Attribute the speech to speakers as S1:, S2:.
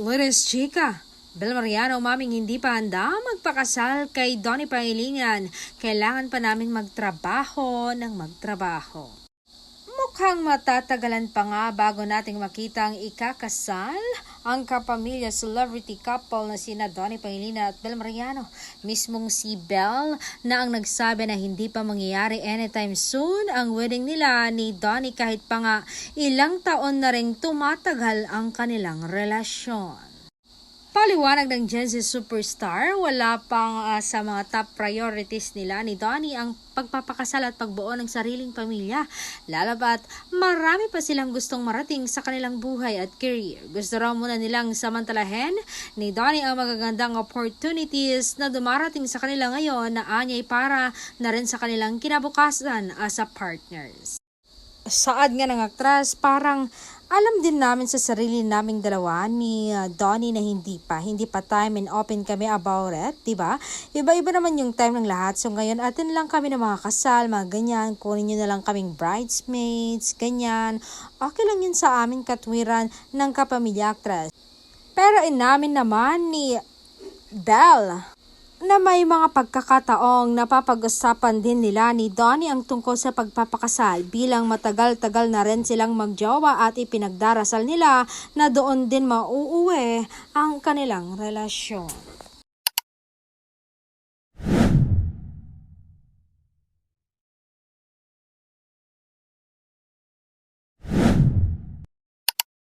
S1: Latest chika, Bel Mariano umaming hindi pa handa magpakasal kay Donnie Pangilinan. Kailangan pa naming magtrabaho ng magtrabaho. Mukhang matatagalan pa nga bago nating makita ang ikakasal ang kapamilya celebrity couple na sina Donnie Pangilinan at Bel Mariano. Mismong si Bel na ang nagsabi na hindi pa mangyayari anytime soon ang wedding nila ni Donnie kahit pa nga ilang taon na ring tumatagal ang kanilang relasyon. Paliwanag ng Gen Z superstar, wala pang sa mga top priorities nila ni Donnie ang pagpapakasal at pagbuo ng sariling pamilya. Lalo pat marami pa silang gustong marating sa kanilang buhay at career. Gusto raw muna nilang samantalahin ni Donnie ang magagandang opportunities na dumarating sa kanila ngayon na anyay para na rin sa kanilang kinabukasan as a partners. Saad nga ng aktras, parang alam din namin sa sarili naming dalawa ni Donnie na hindi pa time and open kami about it, diba? Iba-iba naman yung time ng lahat. So ngayon, atin lang kami ng mga kasal, mga ganyan. Kunin nyo na lang kaming bridesmaids, ganyan. Okay lang yun sa aming katwiran ng kapamilya aktras. Pero inamin naman ni Bel na may mga pagkakataong napapag-usapan din nila ni Donnie ang tungkol sa pagpapakasal bilang matagal-tagal na rin silang magjowa at ipinagdarasal nila na doon din mauuwi ang kanilang relasyon.